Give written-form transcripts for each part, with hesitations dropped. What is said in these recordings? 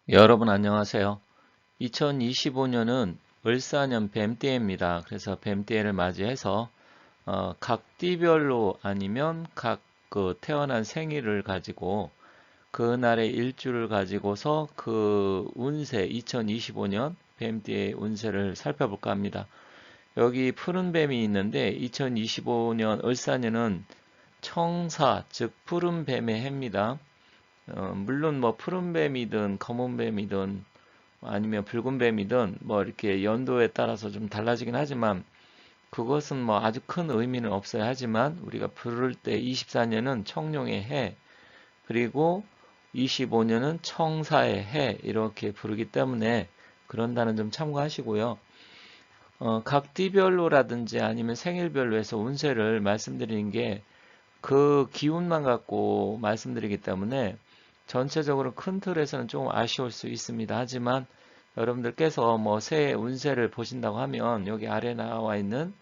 여러분 안녕하세요. 2025년은 을사년 뱀띠입니다. 그래서 뱀띠를 맞이해서 각 띠별로 아니면 각 태어난 생일을 가지고 그날의 일주를 가지고서 그 운세 2025년 뱀띠의 운세를 살펴볼까 합니다. 여기 푸른 뱀이 있는데 2025년 을사년은 청사 즉 푸른 뱀의 해입니다. 물론 뭐 푸른 뱀이든 검은 뱀이든 아니면 붉은 뱀이든 뭐 이렇게 연도에 따라서 좀 달라지긴 하지만 그것은 뭐 아주 큰 의미는 없어야 하지만 우리가 부를 때 24년은 청룡의 해 그리고 25년은 청사의 해 이렇게 부르기 때문에 그런 단어 좀 참고하시고요. 각 띠별로라든지 아니면 생일별로 해서 운세를 말씀드리는 게 그 기운만 갖고 말씀드리기 때문에 전체적으로 큰 틀에서는 좀 아쉬울 수 있습니다. 하지만 여러분들께서 뭐 새해 운세를 보신다고 하면 여기 아래 나와 있는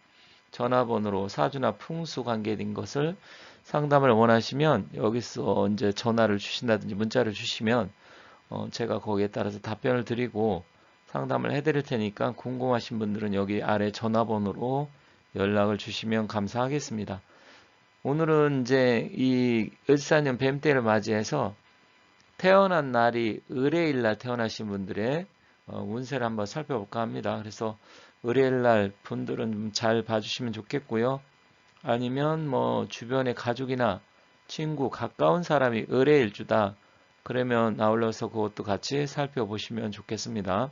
전화번호로 사주나 풍수 관계된 것을 상담을 원하시면 여기서 이제 전화를 주신다든지 문자를 주시면 제가 거기에 따라서 답변을 드리고 상담을 해드릴 테니까 궁금하신 분들은 여기 아래 전화번호로 연락을 주시면 감사하겠습니다. 오늘은 이제 이 을사년 뱀때를 맞이해서 태어난 날이 을해일 날 태어나신 분들의 운세를 한번 살펴볼까 합니다. 그래서 을해일 날 분들은 좀 잘 봐주시면 좋겠고요. 아니면 뭐 주변의 가족이나 친구, 가까운 사람이 을해일주다. 그러면 아울러서 그것도 같이 살펴보시면 좋겠습니다.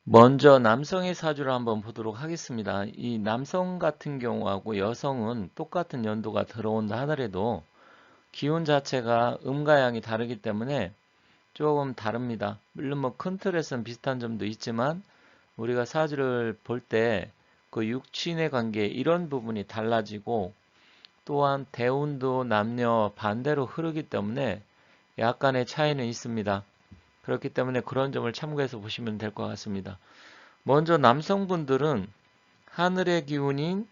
먼저 남성의 사주를 한번 보도록 하겠습니다. 이 남성 같은 경우하고 여성은 똑같은 연도가 들어온다 하더라도 기운 자체가 음과 양이 다르기 때문에 조금 다릅니다. 물론 뭐 큰 틀에서는 비슷한 점도 있지만 우리가 사주를 볼 때 그 육친의 관계 이런 부분이 달라지고 또한 대운도 남녀 반대로 흐르기 때문에 약간의 차이는 있습니다. 그렇기 때문에 그런 점을 참고해서 보시면 될 것 같습니다. 먼저 남성분들은 하늘의 기운인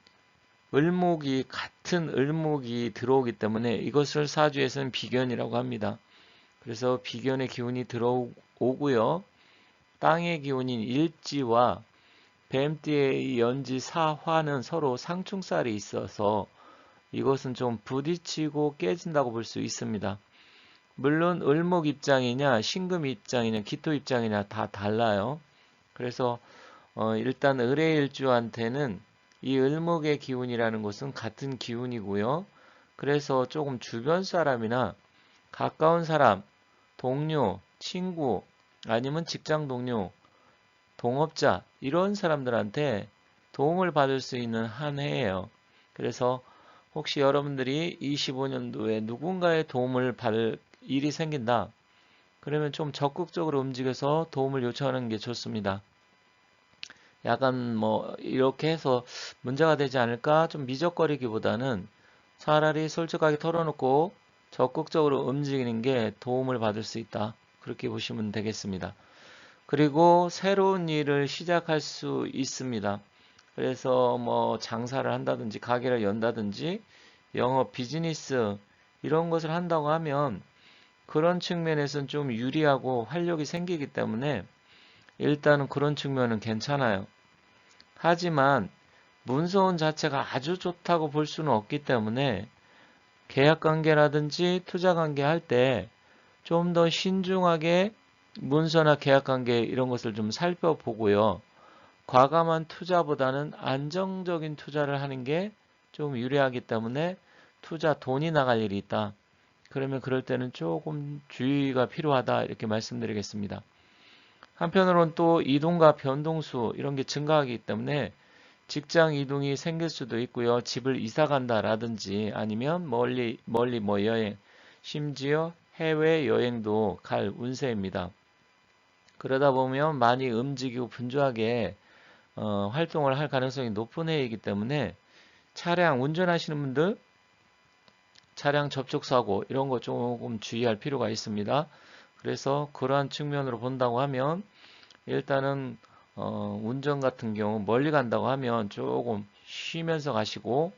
을목이 같은 을목이 들어오기 때문에 이것을 사주에서는 비견이라고 합니다. 그래서 비견의 기운이 들어오고요. 땅의 기운인 일지와 뱀띠의 연지 사화는 서로 상충살이 있어서 이것은 좀 부딪히고 깨진다고 볼 수 있습니다. 물론 을목 입장이냐 신금 입장이냐 기토 입장이냐 다 달라요. 그래서 일단 을의 일주한테는 이 을목의 기운이라는 것은 같은 기운이고요. 그래서 조금 주변 사람이나 가까운 사람, 동료, 친구, 아니면 직장 동료, 동업자 이런 사람들한테 도움을 받을 수 있는 한 해예요. 그래서 혹시 여러분들이 25년도에 누군가의 도움을 받을 일이 생긴다. 그러면 좀 적극적으로 움직여서 도움을 요청하는 게 좋습니다. 약간 뭐 이렇게 해서 문제가 되지 않을까 좀 미적거리기보다는 차라리 솔직하게 털어놓고 적극적으로 움직이는 게 도움을 받을 수 있다. 그렇게 보시면 되겠습니다. 그리고 새로운 일을 시작할 수 있습니다. 그래서 뭐 장사를 한다든지 가게를 연다든지 영업 비즈니스 이런 것을 한다고 하면 그런 측면에서는 좀 유리하고 활력이 생기기 때문에 일단은 그런 측면은 괜찮아요. 하지만 문서운 자체가 아주 좋다고 볼 수는 없기 때문에 계약 관계라든지 투자 관계 할 때 좀 더 신중하게 문서나 계약 관계 이런 것을 좀 살펴보고요. 과감한 투자보다는 안정적인 투자를 하는 게 좀 유리하기 때문에 투자 돈이 나갈 일이 있다. 그러면 그럴 때는 조금 주의가 필요하다 이렇게 말씀드리겠습니다. 한편으로는 또 이동과 변동수 이런 게 증가하기 때문에 직장 이동이 생길 수도 있고요. 집을 이사 간다라든지 아니면 멀리 뭐 여행, 심지어 해외 여행도 갈 운세입니다. 그러다 보면 많이 움직이고 분주하게 활동을 할 가능성이 높은 해이기 때문에 차량 운전하시는 분들 차량 접촉 사고 이런 거 조금 주의할 필요가 있습니다. 그래서 그러한 측면으로 본다고 하면 일단은 운전 같은 경우 멀리 간다고 하면 조금 쉬면서 가시고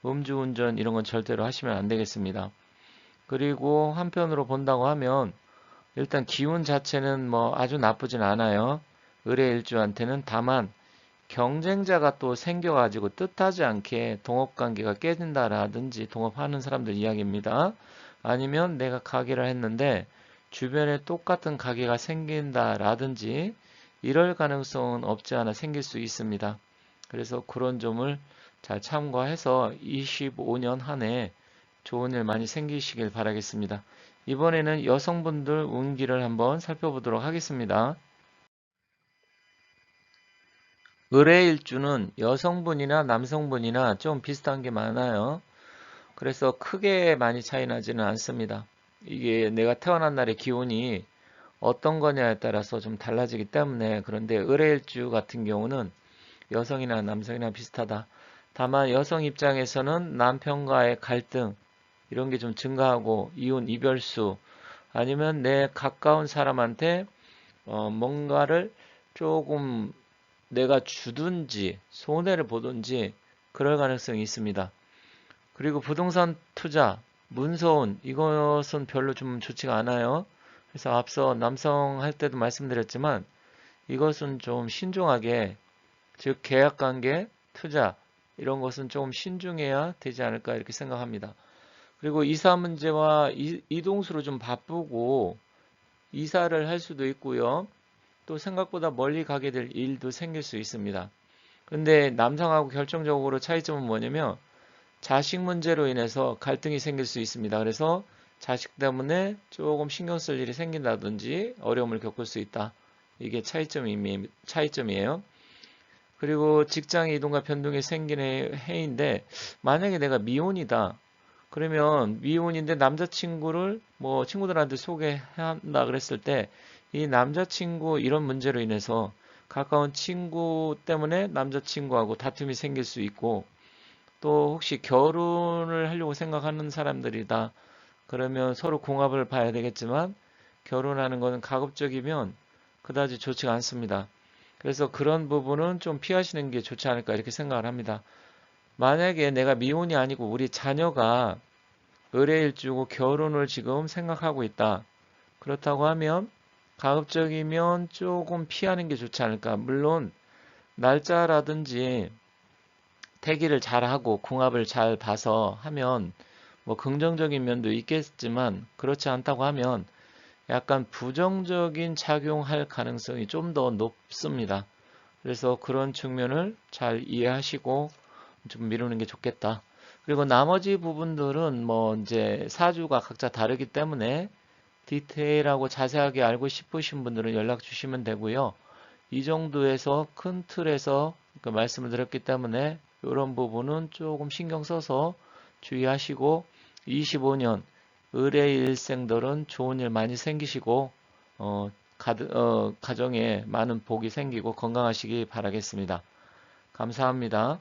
음주운전 이런 건 절대로 하시면 안 되겠습니다. 그리고 한편으로 본다고 하면 일단 기운 자체는 뭐 아주 나쁘진 않아요. 의뢰일주한테는. 다만 경쟁자가 또 생겨가지고 뜻하지 않게 동업관계가 깨진다라든지, 동업하는 사람들 이야기입니다. 아니면 내가 가게를 했는데 주변에 똑같은 가게가 생긴다라든지 이럴 가능성은 없지 않아 생길 수 있습니다. 그래서 그런 점을 잘 참고해서 25년 한 해 좋은 일 많이 생기시길 바라겠습니다. 이번에는 여성분들 운기를 한번 살펴보도록 하겠습니다. 의뢰일주는 여성분이나 남성분이나 좀 비슷한 게 많아요. 그래서 크게 많이 차이 나지는 않습니다. 이게 내가 태어난 날의 기운이 어떤 거냐에 따라서 좀 달라지기 때문에. 그런데 의뢰일주 같은 경우는 여성이나 남성이나 비슷하다. 다만 여성 입장에서는 남편과의 갈등 이런 게 좀 증가하고, 이혼 이별수, 아니면 내 가까운 사람한테 뭔가를 조금 내가 주든지 손해를 보든지 그럴 가능성이 있습니다. 그리고 부동산 투자, 문서운, 이것은 별로 좀 좋지가 않아요. 그래서 앞서 남성 할 때도 말씀드렸지만 이것은 좀 신중하게, 즉 계약관계, 투자 이런 것은 조금 신중해야 되지 않을까 이렇게 생각합니다. 그리고 이사 문제와 이동수로 좀 바쁘고 이사를 할 수도 있고요. 또 생각보다 멀리 가게 될 일도 생길 수 있습니다. 근데 남성하고 결정적으로 차이점은 뭐냐면 자식 문제로 인해서 갈등이 생길 수 있습니다. 그래서 자식 때문에 조금 신경 쓸 일이 생긴다든지 어려움을 겪을 수 있다. 이게 차이점이에요. 그리고 직장 이동과 변동이 생기는 해인데, 만약에 내가 미혼이다. 그러면 미혼인데 남자친구를 뭐 친구들한테 소개한다 그랬을 때 이 남자친구 이런 문제로 인해서 가까운 친구 때문에 남자친구하고 다툼이 생길 수 있고, 또 혹시 결혼을 하려고 생각하는 사람들이다. 그러면 서로 궁합을 봐야 되겠지만 결혼하는 것은 가급적이면 그다지 좋지가 않습니다. 그래서 그런 부분은 좀 피하시는 게 좋지 않을까 이렇게 생각을 합니다. 만약에 내가 미혼이 아니고 우리 자녀가 의뢰일주고 결혼을 지금 생각하고 있다. 그렇다고 하면 가급적이면 조금 피하는 게 좋지 않을까. 물론 날짜라든지 태기를 잘 하고 궁합을 잘 봐서 하면 뭐 긍정적인 면도 있겠지만, 그렇지 않다고 하면 약간 부정적인 작용할 가능성이 좀 더 높습니다. 그래서 그런 측면을 잘 이해하시고 좀 미루는 게 좋겠다. 그리고 나머지 부분들은 뭐 이제 사주가 각자 다르기 때문에 디테일하고 자세하게 알고 싶으신 분들은 연락 주시면 되고요. 이 정도에서 큰 틀에서 그 말씀을 드렸기 때문에 이런 부분은 조금 신경 써서 주의하시고, 25년 의뢰 일생들은 좋은 일 많이 생기시고 가정에 많은 복이 생기고 건강하시기 바라겠습니다. 감사합니다.